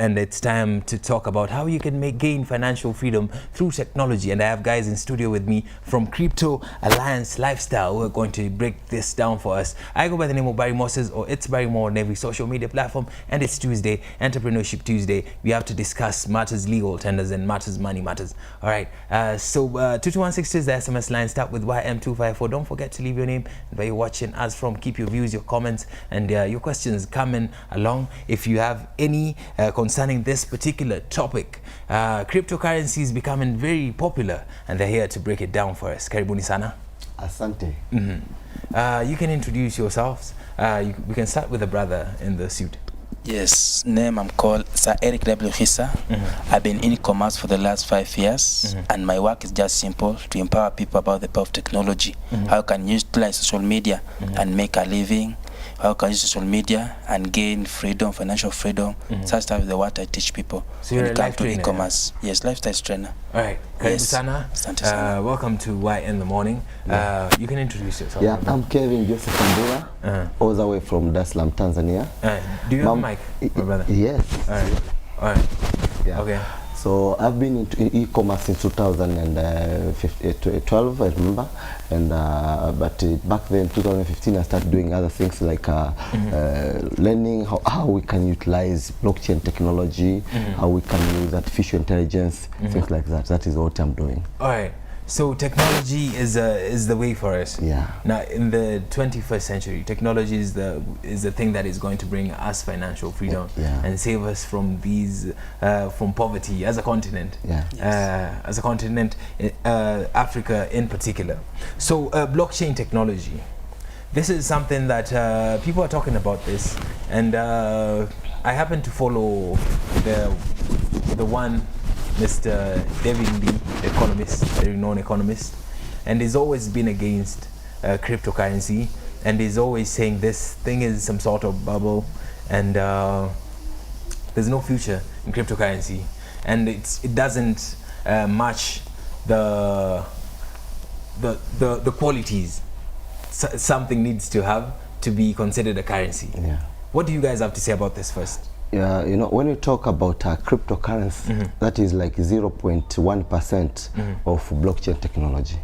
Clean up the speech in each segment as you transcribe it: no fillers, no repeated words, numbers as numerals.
and it's time to talk about how you can gain financial freedom through technology. And I have guys in studio with me from Crypto Alliance Lifestyle who are going to break this down for us. I go by the name of Barry Moses, or It's Barry Moore on every social media platform, and it's Tuesday, Entrepreneurship Tuesday. We have to discuss matters legal, tenders, and matters money matters. All right, so 22162 is the SMS line. Start with YM254. Don't forget to leave your name and where you're watching us from. Keep your views, your comments, and your questions coming along. If you have any concerning this particular topic, cryptocurrency is becoming very popular, and they're here to break it down for us. Karibuni sana. Asante. You can introduce yourselves. We can start with the brother in the suit. Yes, name I'm called Sir Eric W. Khisa. I've been in e-commerce for the last 5 years, and my work is just simple: to empower people about the power of technology, how you can utilize social media and make a living, how you can use social media and gain freedom, financial freedom. Such type of the what I teach people. So you're when a it comes life to trainer? e-commerce. Yes, lifestyle trainer. All right, Yes. sana. Asante sana. Welcome to Y in the Morning. You can introduce yourself. Yeah, I'm Kelvin Joseph Wambura, all the way from Dar es Salaam, Tanzania. Do you have a mic, my brother? Yes. All right. Yeah. Okay. So I've been into e-commerce since 2012, I remember, and but back then, 2015, I started doing other things like learning how we can utilize blockchain technology, how we can use artificial intelligence, things like that. That is what I'm doing. All right. So technology is the way for us. Yeah. Now in the 21st century, technology is the thing that is going to bring us financial freedom and save us from these from poverty as a continent. Yeah. As a continent, Africa in particular. So blockchain technology. This is something that people are talking about this, and I happen to follow the one. Mr. David Lee, economist, very known economist, and he's always been against cryptocurrency, and he's always saying this thing is some sort of bubble, and there's no future in cryptocurrency, and it doesn't match the qualities something needs to have to be considered a currency. Yeah. What do you guys have to say about this first? Yeah, you know, when you talk about cryptocurrency, that is like 0.1% of blockchain technology.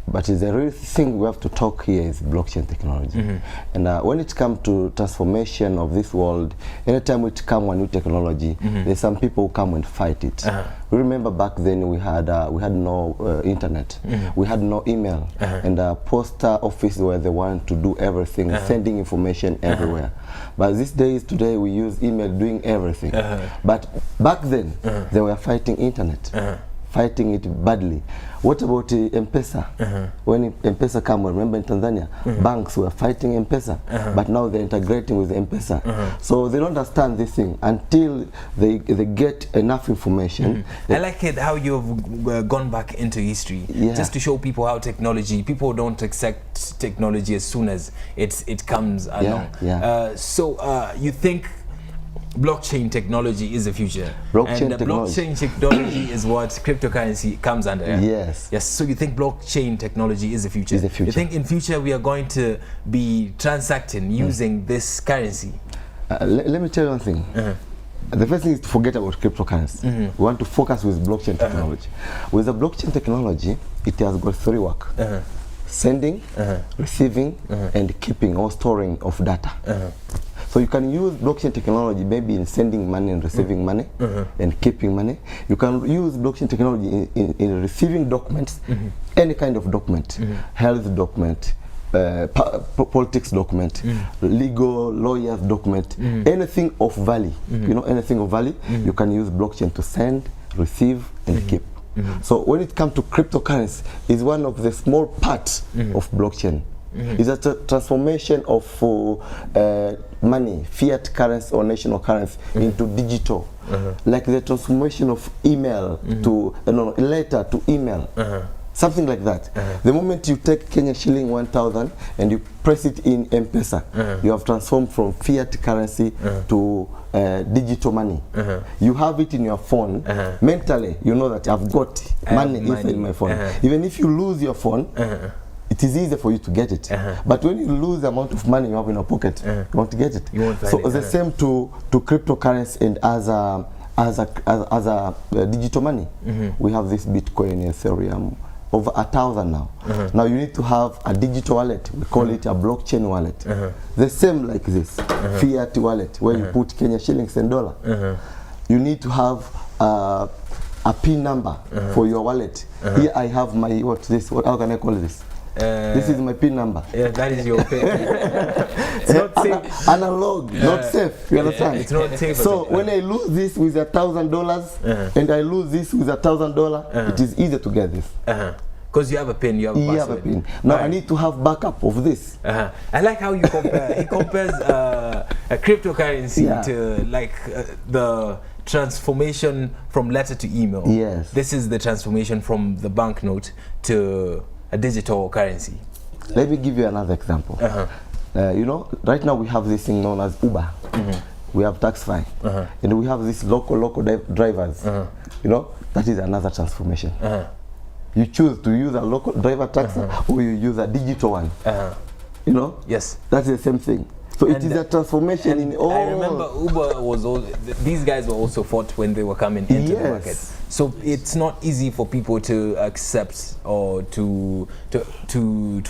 But the real thing we have to talk here is blockchain technology. And when it comes to transformation of this world, anytime it comes a new technology, there's some people who come and fight it. We remember back then we had no internet, we had no email, and post office were the one to do everything, sending information everywhere. But these days, today, we use email doing everything. But back then, they were fighting internet, fighting it badly. What about M-Pesa? When M-Pesa came, remember in Tanzania, banks were fighting M-Pesa, but now they're integrating with M-Pesa. So they don't understand this thing until they get enough information. I like it how you've gone back into history, just to show people how people don't accept technology as soon as it comes along. So you think blockchain technology is the future, and blockchain technology is what cryptocurrency comes under. Yes. So you think blockchain technology is the future? You think in future we are going to be transacting using this currency? Let me tell you one thing. The first thing is to forget about cryptocurrency. We want to focus with blockchain technology. With the blockchain technology, it has got 3 work: sending, receiving, and keeping or storing of data. So you can use blockchain technology maybe in sending money and receiving money and keeping money. You can use blockchain technology in receiving documents, any kind of document, health document, politics document, legal lawyers document, anything of value. You know, anything of value, you can use blockchain to send, receive, and keep. So when it comes to cryptocurrency, it's one of the small parts of blockchain. It's a transformation of money, fiat currency or national currency, into digital. Like the transformation of email to letter to email. Something like that. The moment you take Kenyan shilling 1,000 and you press it in M-Pesa, you have transformed from fiat currency to digital money. You have it in your phone. Mentally, you know that I've got money inside my phone. Even if you lose your phone, it is easy for you to get it. But when you lose the amount of money you have in your pocket, you want to get it. You won't find so it, the same to cryptocurrency and as a digital money. We have this Bitcoin, Ethereum, over 1,000 now. Now you need to have a digital wallet. We call it a blockchain wallet. The same like this, fiat wallet, where you put Kenya shillings and dollar. You need to have a PIN number for your wallet. Here I have my, how can I call this? This is my PIN number. Yeah, that is your PIN. It's not safe. Analog, not safe. You understand? It's not safe. So when I lose this with $1,000 and I lose this with $1,000, it is easy to get this. Because you have a PIN, you have a password. You have a PIN. Now I need to have backup of this. I like how you compare. He compares a cryptocurrency to like the transformation from letter to email. Yes. This is the transformation from the banknote to a digital currency. Let me give you another example. You know, right now we have this thing known as Uber. We have Taxify. And we have these local drivers. You know, that is another transformation. You choose to use a local driver taxi or you use a digital one. You know? Yes. That's the same thing. So it is a transformation in all. I remember Uber was all, these guys were also fought when they were coming into the market. So it's not easy for people to accept or to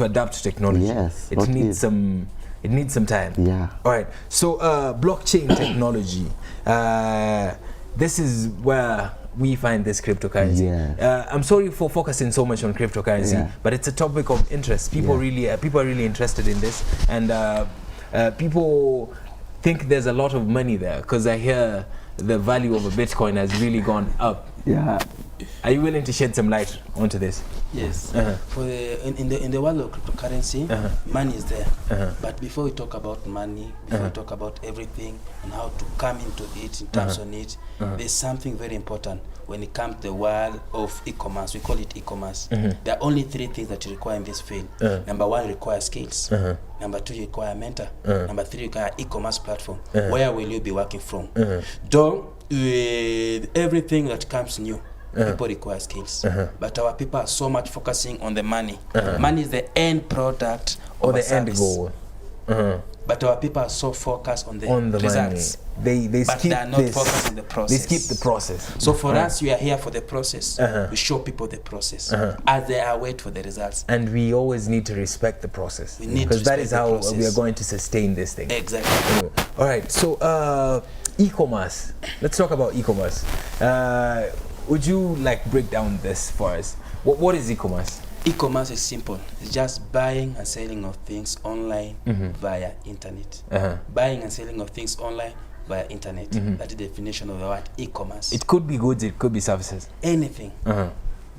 adapt to technology. Yes. It needs some time. Yeah. All right. So blockchain technology. This is where we find this cryptocurrency. I'm sorry for focusing so much on cryptocurrency, but it's a topic of interest. People people are really interested in this, and people think there's a lot of money there because I hear the value of a Bitcoin has really gone up. Yeah. Are you willing to shed some light onto this? Yes. For in the world of cryptocurrency, money is there. But before we talk about money, before we talk about everything and how to come into it in terms on it, there's something very important when it comes to the world of e-commerce. We call it e-commerce. There are only 3 things that you require in this field. Number 1, you require skills. Number 2, you require a mentor. Number 3, you require e-commerce platform. Where will you be working from? Though everything that comes new, people require skills, but our people are so much focusing on the money. Money is the end product or the end goal. But our people are so focused on the results. Money. They but they are not focused on the process. They skip the process. So for us, we are here for the process. We show people the process as they are wait for the results. And we always need to respect the process. We need because that is how we are going to sustain this thing. Exactly. Anyway, all right. So e-commerce. Let's talk about e-commerce. Would you like break down this for us? What is e-commerce? E-commerce is simple. It's just buying and selling of things online via internet. Buying and selling of things online via internet. That is the definition of the word e-commerce. It could be goods, it could be services. Anything.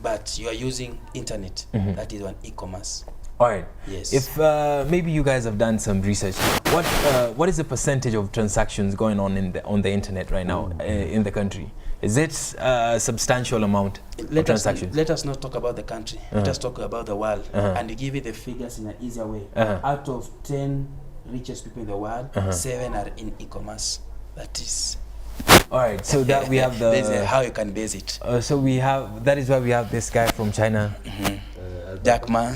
But you are using internet. That is one e-commerce. All right. Yes. If maybe you guys have done some research, what is the percentage of transactions going on on the internet right now in the country? Is it a substantial amount of transactions? Let us not talk about the country. Let us talk about the world. And to give you the figures in an easier way. Out of 10 richest people in the world, 7 are in e-commerce. That is. All right. So that we have the how you can base it. So we have that is why we have this guy from China. Jack Ma.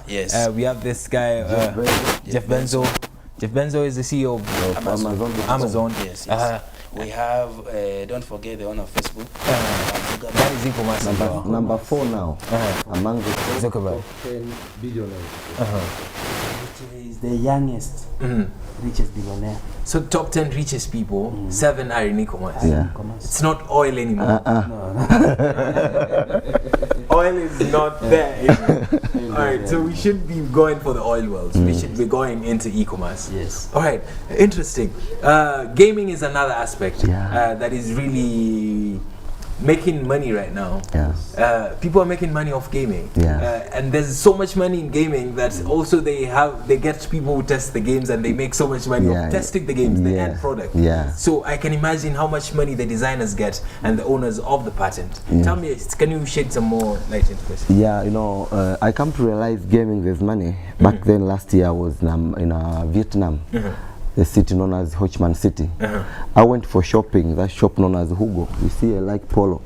Yes. We have this guy Jeff Bezos. Jeff Bezos is the CEO of Amazon. Yes. We have, don't forget the owner of Facebook. That is e-commerce. Number 4 now. Among the Zuckerberg. 10 billionaires. It is the youngest, richest billionaire. So top 10 richest people, 7 are in e-commerce. Yeah. It's not oil anymore. Oil is not there anymore. Alright, so we should be going for the oil wells. We should be going into e-commerce. Yes. Alright, interesting. Gaming is another aspect that is really making money right now. Yes. People are making money off gaming. Yes. And there's so much money in gaming that also they get people who test the games and they make so much money off testing the games, the end product. So I can imagine how much money the designers get and the owners of the patent. Tell me, can you shed some more light into this? Yeah, you know, I come to realize gaming there's money. Back then last year I was in Vietnam. the city known as Hochman City. I went for shopping, that shop known as Hugo. You see, I like polo.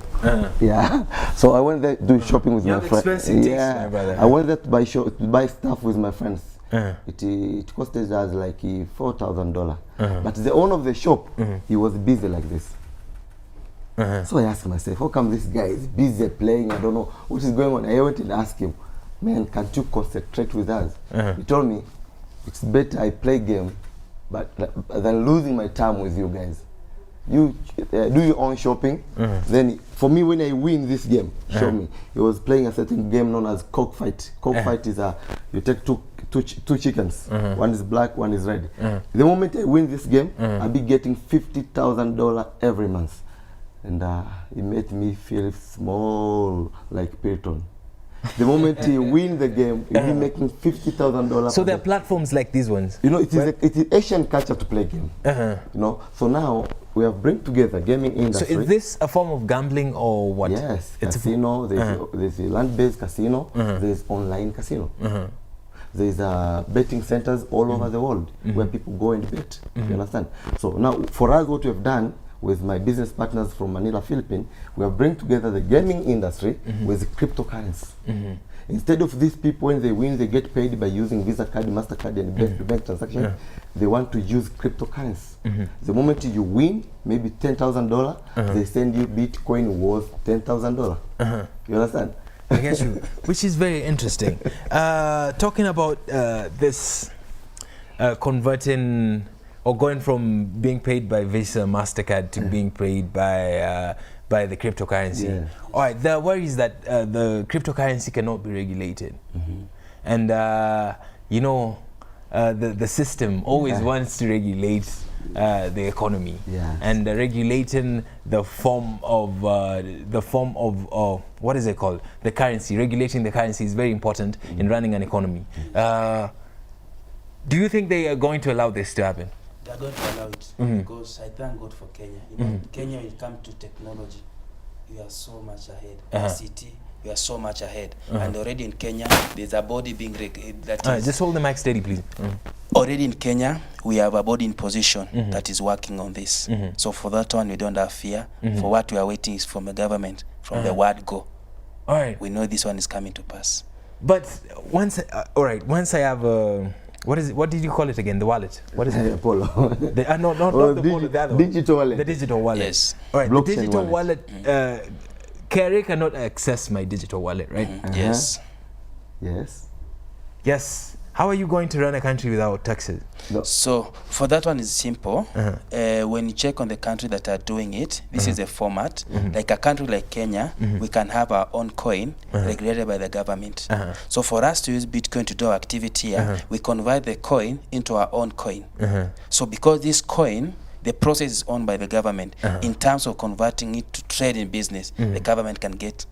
Yeah, so I went there to do shopping with my friends. Yeah, my brother. I went there to buy stuff with my friends. It costed us like $4,000. But the owner of the shop, he was busy like this. So I asked myself, how come this guy is busy playing? I don't know what is going on. I went and asked him, man, can't you concentrate with us? He told me, it's better I play game but than losing my time with you guys. You do your own shopping. Then for me, when I win this game, show me. He was playing a certain game known as cockfight. Cockfight is you take two chickens. One is black, one is red. The moment I win this game, I'll be getting $50,000 every month. And it made me feel small, like Peyton. The moment you win the game, you'll be making $50,000. So there are platforms like these ones. You know, it is Asian culture to play game. You know, so now we have bring together gaming industry. So is this a form of gambling or what? Yes, it's casino. There's a land-based casino. There's online casino. There's betting centers all over the world where people go and bet. You understand? So now, for us, what we have done with my business partners from Manila, Philippines, we have bring together the gaming industry with cryptocurrency. Instead of these people, when they win, they get paid by using Visa card, MasterCard, and bank transaction. They want to use cryptocurrency. The moment you win, maybe $10,000, they send you Bitcoin worth $10,000. You understand? I get you, which is very interesting. Talking about this converting or going from being paid by Visa, MasterCard to being paid by the cryptocurrency. All right, the worry is that the cryptocurrency cannot be regulated. And, you know, the system always wants to regulate the economy. And regulating the form of what is it called? The currency. Regulating the currency is very important in running an economy. Do you think they are going to allow this to happen? They are going to allow it because I thank God for Kenya. You know, Kenya, when it comes to technology, you are so much ahead. ICT, you are so much ahead. And already in Kenya, there's a body being just hold the mic steady, please. Already in Kenya, we have a body in position that is working on this. So for that one, we don't have fear. For what we are waiting is from the government, from the word go. All right. We know this one is coming to pass. But once, all right, once I have a, what did you call it again? The wallet? What is it? Polo. Not the Polo, the other one. Digital wallet. The digital wallet. Yes. All right, Blockchain the digital wallet. Kerry cannot access my digital wallet, right? Yes. Yes. Yes. How are you going to run a country without taxes? No. So for that one is simple. When you check on the country that are doing it, this is a format. Like a country like Kenya, we can have our own coin regulated by the government. So for us to use Bitcoin to do our activity here, we convert the coin into our own coin. So because this coin, the process is owned by the government. In terms of converting it to trade in business, the government can get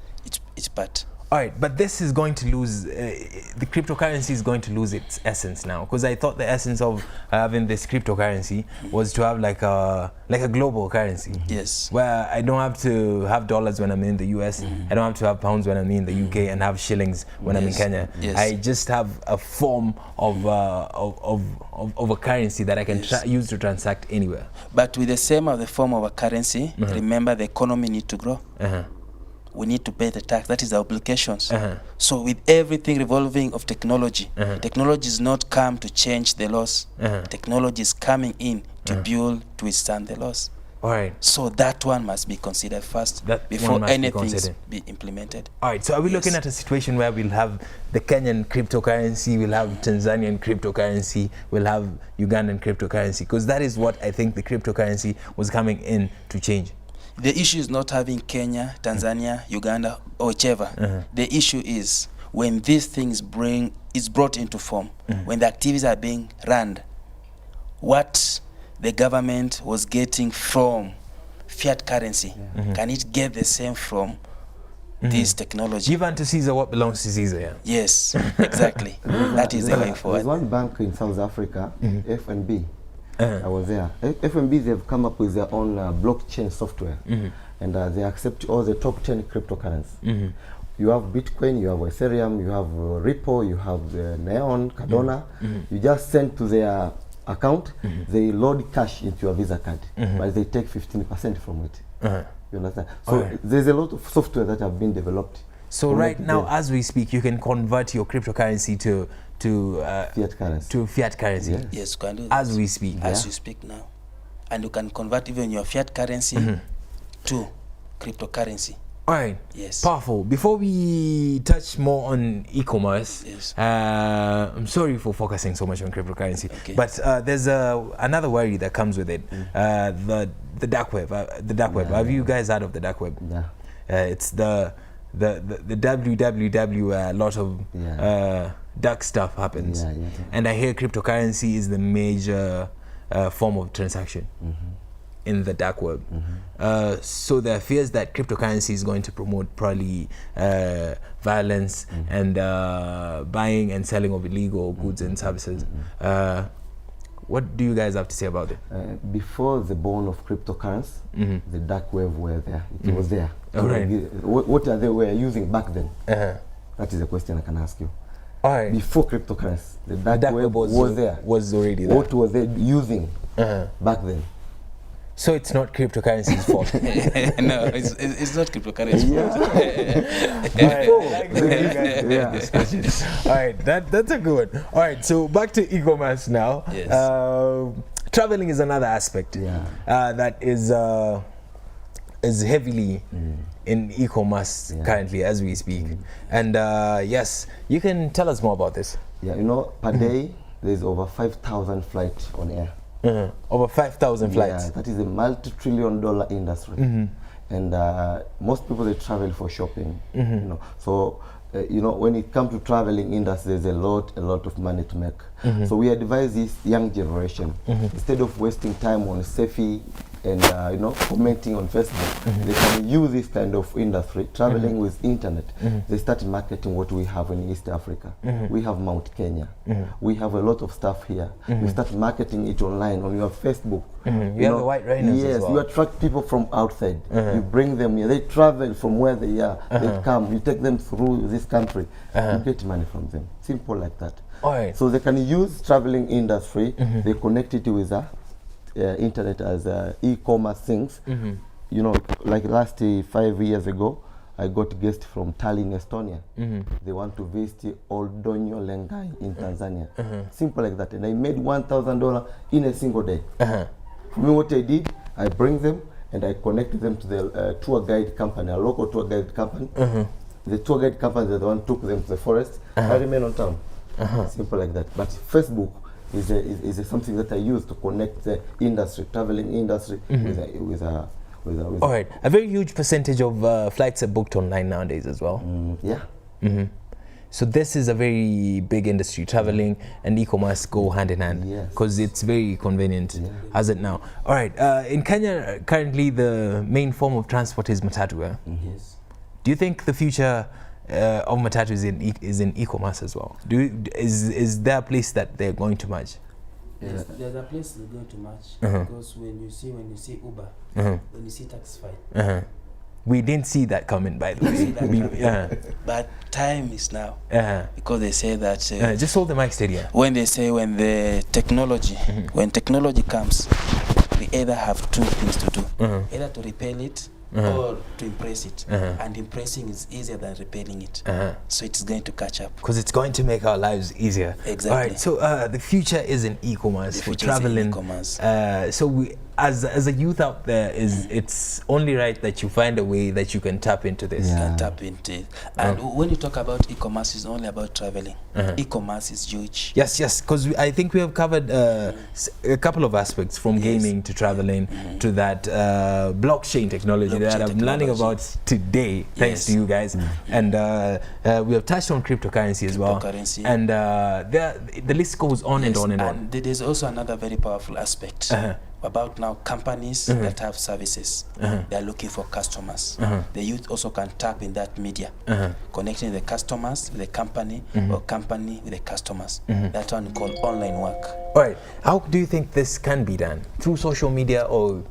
its part. All right, but this is going to lose, the cryptocurrency is going to lose its essence now, because I thought the essence of having this cryptocurrency was to have like a global currency. Yes. Where I don't have to have dollars when I'm in the US, I don't have to have pounds when I'm in the UK, and have shillings when I'm in Kenya. I just have a form of a currency that I can use to transact anywhere. But with the same of the form of a currency, remember the economy need to grow. We need to pay the tax. That is our obligations. So with everything revolving of technology, technology is not come to change the laws. Technology is coming in to build, to withstand the laws. All right. So that one must be considered first before anything be implemented. All right. So are we looking at a situation where we'll have the Kenyan cryptocurrency, we'll have Tanzanian cryptocurrency, we'll have Ugandan cryptocurrency? Because that is what I think the cryptocurrency was coming in to change. The issue is not having Kenya, Tanzania, Uganda, or whichever. The issue is when these things is brought into form, when the activities are being run, what the government was getting from fiat currency, can it get the same from this technology? Give unto Caesar what belongs to Caesar, yeah? Yes, exactly. That is the way forward. There's one bank in South Africa, FNB. I was there. FNB, they've come up with their own blockchain software, and they accept all the top 10 cryptocurrencies. You have Bitcoin, you have Ethereum, you have Ripple, you have Neon, Cardano. You just send to their account, they load cash into your Visa card, but they take 15% from it. You understand? So there's a lot of software that have been developed. So right now, as we speak, you can convert your cryptocurrency to fiat currency. To fiat currency. Yes. Yes, you can do that. As we speak. As you speak now. And you can convert even your fiat currency to cryptocurrency. All right. Yes. Powerful. Before we touch more on e-commerce, Yes. I'm sorry for focusing so much on cryptocurrency, but there's another worry that comes with it. The dark web. The dark web. Have you guys heard of the dark web? Yeah. It's the www where a lot of dark stuff happens. And I hear cryptocurrency is the major form of transaction in the dark web. So there are fears that cryptocurrency is going to promote probably violence and buying and selling of illegal goods and services. What do you guys have to say about it? Before the born of cryptocurrency, the dark web were there. It was there. What are they were using back then? That is a question I can ask you. Before cryptocurrency, the dark web was there. Was already there. What were they using back then? So it's not cryptocurrency's fault. No, it's not cryptocurrency. All right, that's a good one. All right, so back to e-commerce now. Yes. Traveling is another aspect that is heavily in e-commerce currently as we speak. And yes, you can tell us more about this. Yeah, you know, per day there's over 5,000 flights on air. Over 5,000 flights. Yeah, that is a multi-trillion-dollar industry. And most people, they travel for shopping. You know, so you know, when it comes to traveling industry, there's a lot of money to make. So we advise this young generation, instead of wasting time on selfie and you know, commenting on Facebook, they can use this kind of industry, traveling with internet. They start marketing what we have in East Africa. We have Mount Kenya. We have a lot of stuff here. You start marketing it online on your Facebook. You have the white rhinos as well. You attract people from outside. You bring them here. They travel from where they are. They come. You take them through this country. You get money from them. Simple like that. So they can use traveling industry. They connect it with internet as e-commerce things. You know, like last 5 years ago, I got guests from Tallinn, Estonia. They want to visit Old Donyo Lengai in Tanzania. Simple like that. And I made $1,000 in a single day. For me, what I did, I bring them and I connect them to the tour guide company, a local tour guide company. The tour guide company, the one took them to the forest. I remain on town. Simple like that. But Facebook is something that I use to connect the industry, traveling industry, with All right, a very huge percentage of flights are booked online nowadays as well. So this is a very big industry. Traveling and e-commerce go hand in hand because it's very convenient as it now. All right, in Kenya currently the main form of transport is matatu. Yes. Do you think the future of matatu is in e-commerce as well? Is there a place that they're going to merge? Yes, there's a place they're going to match because when you see Uber, when you see Taxify. We didn't see that coming, by the way. But time is now because they say that just hold the mic steady. When they say when the technology when technology comes, we either have two things to do, either to repel it or to impress it, and impressing is easier than repelling it. So it's going to catch up because it's going to make our lives easier. Exactly. All right, so the future is in e-commerce for traveling. So we, as a youth out there, it's only right that you find a way that you can tap into this. Can tap into it. And when you talk about e-commerce, it's only about traveling. E-commerce is huge. Yes, because I think we have covered a couple of aspects from gaming to traveling to that blockchain technology that I'm learning about today, thanks to you guys. And we have touched on cryptocurrency as well. And the list goes on and on and on. And there's also another very powerful aspect. About now companies that have services, they are looking for customers. The youth also can tap in that media, connecting the customers with the company or company with the customers. That's one we call online work. All right, how do you think this can be done? Through social media or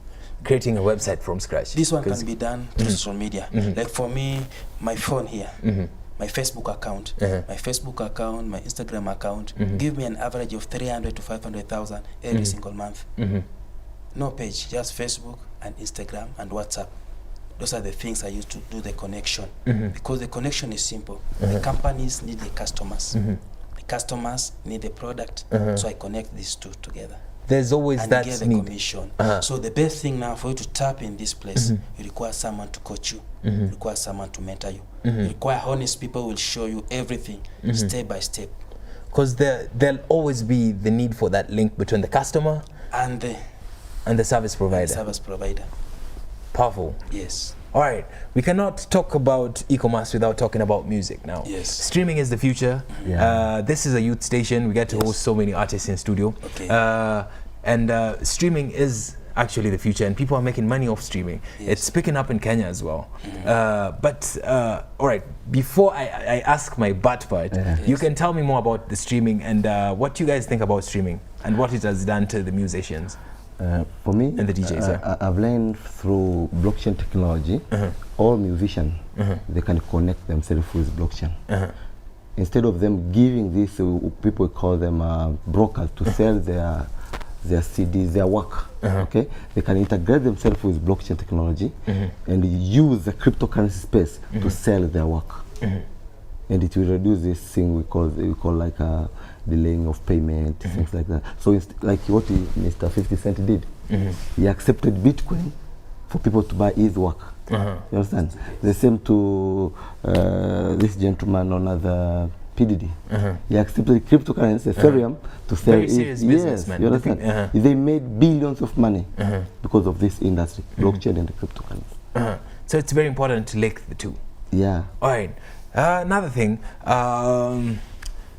creating a website from scratch? This one can be done through social media. Like for me, my phone here, my Facebook account, my Instagram account, give me an average of 300 to 500,000 every single month. No page, just Facebook and Instagram and WhatsApp. Those are the things I use to do the connection, because the connection is simple. The companies need the customers. The customers need the product, so I connect these two together. There's always and that get the need. commission. So the best thing now for you to tap in this place, you require someone to coach you, you require someone to mentor you, you require honest people who will show you everything step by step. Because there'll always be the need for that link between the customer and the service provider. Powerful. Yes. All right, we cannot talk about e-commerce without talking about music now. Yes. Streaming is the future. This is a youth station. We get to host so many artists in studio. Okay. And streaming is actually the future, and people are making money off streaming. Yes. It's picking up in Kenya as well. But all right, before I ask my but part, you can tell me more about the streaming and what you guys think about streaming and what it has done to the musicians. For me, and the DJs, I've learned through blockchain technology, all musicians, they can connect themselves with blockchain. Instead of them giving this, people call them brokers to sell their CDs, their work, okay? They can integrate themselves with blockchain technology and use the cryptocurrency space to sell their work. And it will reduce this thing we call like delaying of payment, things like that. So it's like what Mr. 50 Cent did. He accepted Bitcoin for people to buy his work. You understand? The same to this gentleman on the PDD. He accepted cryptocurrency, Ethereum, to sell Very serious business, man. You understand? They made billions of money because of this industry, blockchain and cryptocurrency. So it's very important to link the two. Yeah. All right. Another thing,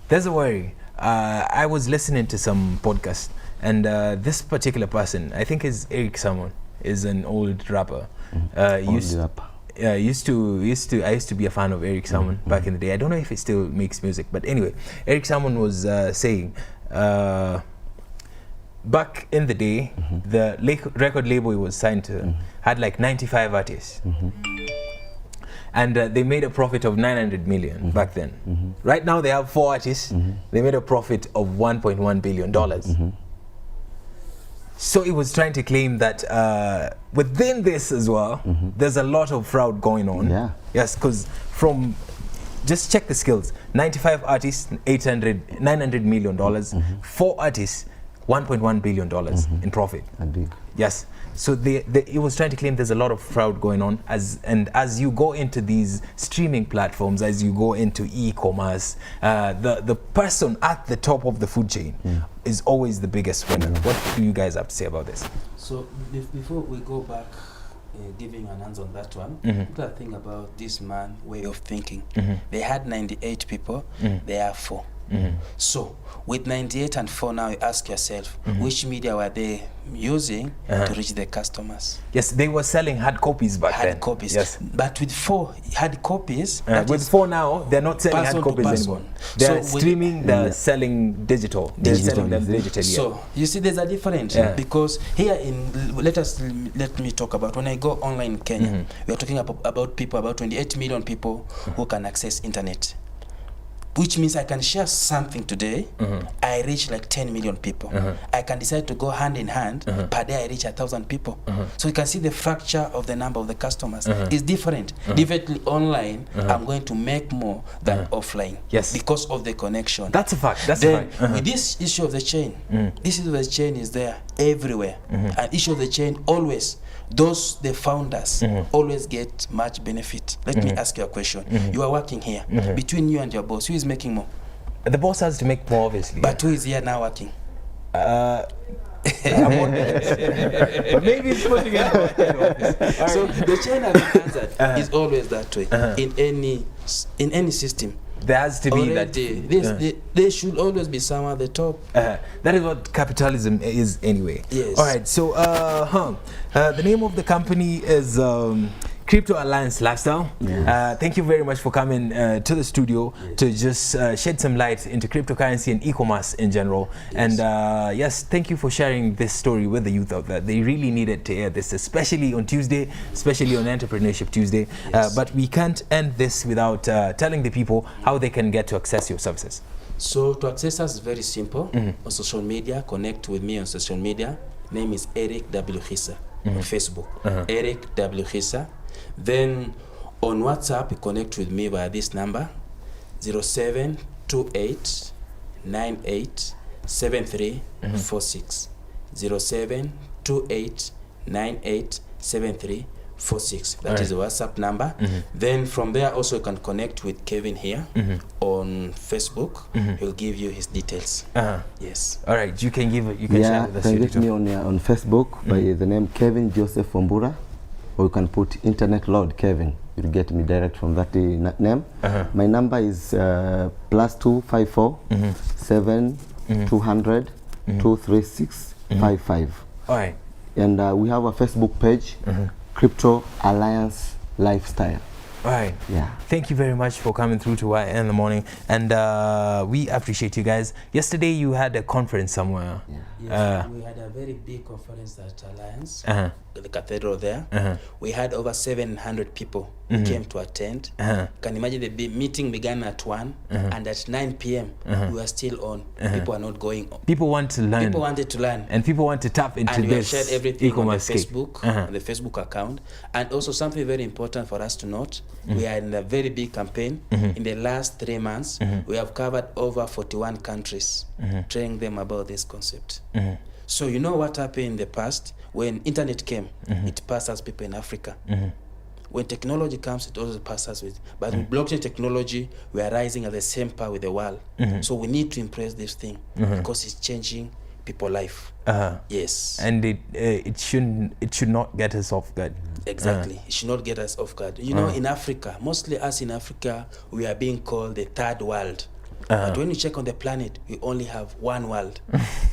there's a worry. I was listening to some podcast, and this particular person, I think is Eric Someone, is an old rapper. I used to be a fan of Eric Salmon back in the day. I don't know if he still makes music, but anyway, Eric Salmon was saying back in the day, the record label he was signed to had like 95 artists. And they made a profit of 900 million back then. Right now they have 4 artists. They made a profit of $1.1 billion. So he was trying to claim that within this as well, there's a lot of fraud going on. Yeah. Yes, because just check the skills. 95 artists, $900 million. 4 artists, $1.1 billion in profit. Big. Yes. So he was trying to claim there's a lot of fraud going on, as you go into these streaming platforms, as you go into e-commerce, the person at the top of the food chain is always the biggest winner. What do you guys have to say about this? So before we go back, giving an answer on that one, the thing about this man way of thinking, They had 98 people, they are 4. So with 98 and 4 now, you ask yourself, which media were they using to reach the customers? Yes, they were selling hard copies back then. Hard copies. Yes. But with 4 hard copies, with 4 now, they're not selling hard person to copies person. anymore. They're So streaming, they're selling digital. They're selling them digitally. So you see, there's a difference because here let me talk about when I go online in Kenya, we are talking about people, about 28 million people who can access internet. Which means I can share something today, I reach like 10 million people. I can decide to go hand in hand, per day I reach 1,000 people. So you can see the fracture of the number of the customers is different. Definitely online, I'm going to make more than offline. Yes. Because of the connection. That's a fact. That's Then a fact. with this issue of the chain, this issue of the chain is there everywhere. And issue of the chain always, the founders always get much benefit. Let me ask you a question. You are working here. Between you and your boss, who is making more? The boss has to make more, obviously. But who is here now working? But maybe it's putting it out. So the chain of hazard is always that way. In any system. There has to be There should always be someone at the top. That is what capitalism is anyway. Yes. All right. So, the name of the company is Crypto Alliance Lifestyle. Yes. Thank you very much for coming to the studio to just shed some light into cryptocurrency and e-commerce in general. And yes, thank you for sharing this story with the youth out there. They really needed to hear this, especially on Tuesday, especially on Entrepreneurship Tuesday. But we can't end this without telling the people how they can get to access your services. So to access us is very simple. On social media, connect with me on social media. Name is Eric W. Khisa on Facebook. Eric W. Khisa. Then on WhatsApp, you connect with me via this number 0728 98 7346. 0728 98 7346. That is the WhatsApp number. Then from there also you can connect with Kelvin here on Facebook. He'll give you his details. Yes. All right, you can share with us. You can get me on Facebook by the name Kelvin Joseph Wambura, or you can put Internet Lord Kelvin. You'll get me direct from that name. My number is +254 7 200 236 55. All right. And we have a Facebook page, Crypto Alliance Lifestyle. All right. Yeah. Thank you very much for coming through to YN in the morning, and we appreciate you guys. Yesterday you had a conference somewhere. Yes, we had a very big conference at Alliance, the cathedral there. We had over 700 people who came to attend. Can imagine the meeting began at 1 and at 9 p.m. we were still on. People are not going on. People want to learn. People wanted to learn. And people want to tap into and this. We have shared everything on the Facebook, on the Facebook account. And also something very important for us to note, we are in a very big campaign. In the last 3 months, we have covered over 41 countries, training them about this concept. So you know what happened in the past? When internet came, it passed us people in Africa. When technology comes, it also passes with. But with blockchain technology, we are rising at the same par with the world. So we need to embrace this thing because it's changing people's life. Yes. And it should not get us off guard. Exactly. It should not get us off guard. You know, in Africa, mostly us in Africa, we are being called the third world. But when you check on the planet, we only have one world.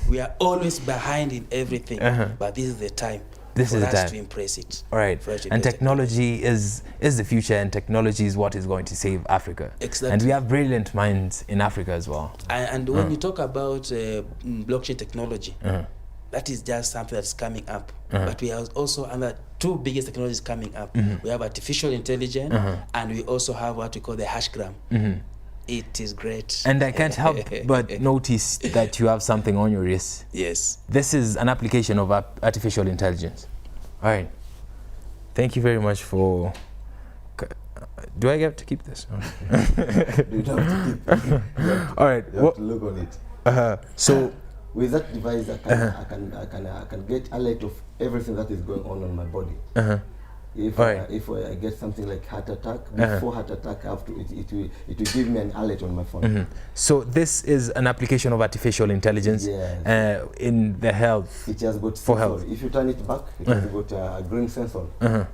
We are always behind in everything. But this is the time for us to embrace it. All right. And technology is the future, and technology is what is going to save Africa. Exactly. And we have brilliant minds in Africa as well. And when you talk about blockchain technology, that is just something that's coming up. But we have also another two biggest technologies coming up. We have artificial intelligence, and we also have what we call the hashgram. It is great. And I can't help but notice that you have something on your wrist. Yes. This is an application of artificial intelligence. All right. Thank you very much for... Do I get to keep this? You don't have to keep it. All right. You have to look on it. So... With that device, I can get alert of everything that is going on my body. If I get something like heart attack, before heart attack, I have to it will give me an alert on my phone. So this is an application of artificial intelligence in the health. It has got for sensor. health. If you turn it back, it has got a green sensor. All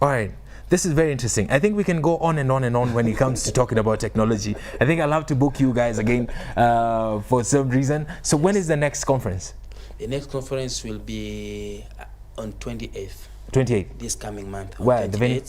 right. This is very interesting. I think we can go on and on and on when it comes to talking about technology. I think I'll have to book you guys again for some reason. So when is the next conference? The next conference will be on 28th. 28th. This coming month. Where? The venue?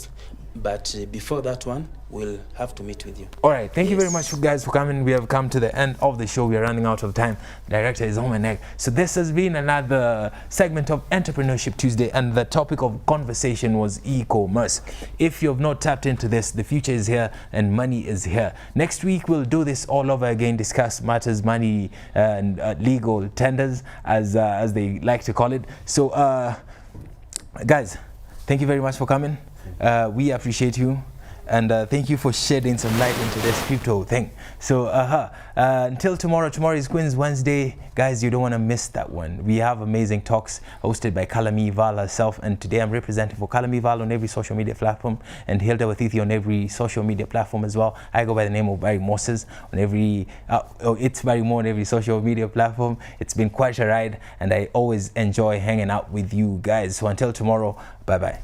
But before that one, we'll have to meet with you. All right. Thank you very much, guys, for coming. We have come to the end of the show. We are running out of time. The director is on my neck. So this has been another segment of Entrepreneurship Tuesday, and the topic of conversation was e-commerce. If you have not tapped into this, the future is here and money is here. Next week, we'll do this all over again, discuss matters, money, and legal tenders, as they like to call it. So, guys, thank you very much for coming. We appreciate you, and thank you for shedding some light into this crypto thing. So until tomorrow is Queen's Wednesday, guys. You don't want to miss that one. We have amazing talks hosted by Kalami Val herself, and today I'm representing for Kalami Val on every social media platform, and Hilda Wathithi on every social media platform as well. I go by the name of Barry Moses on every it's Barry Moore on every social media platform. It's been quite a ride, and I always enjoy hanging out with you guys. So until tomorrow, bye bye.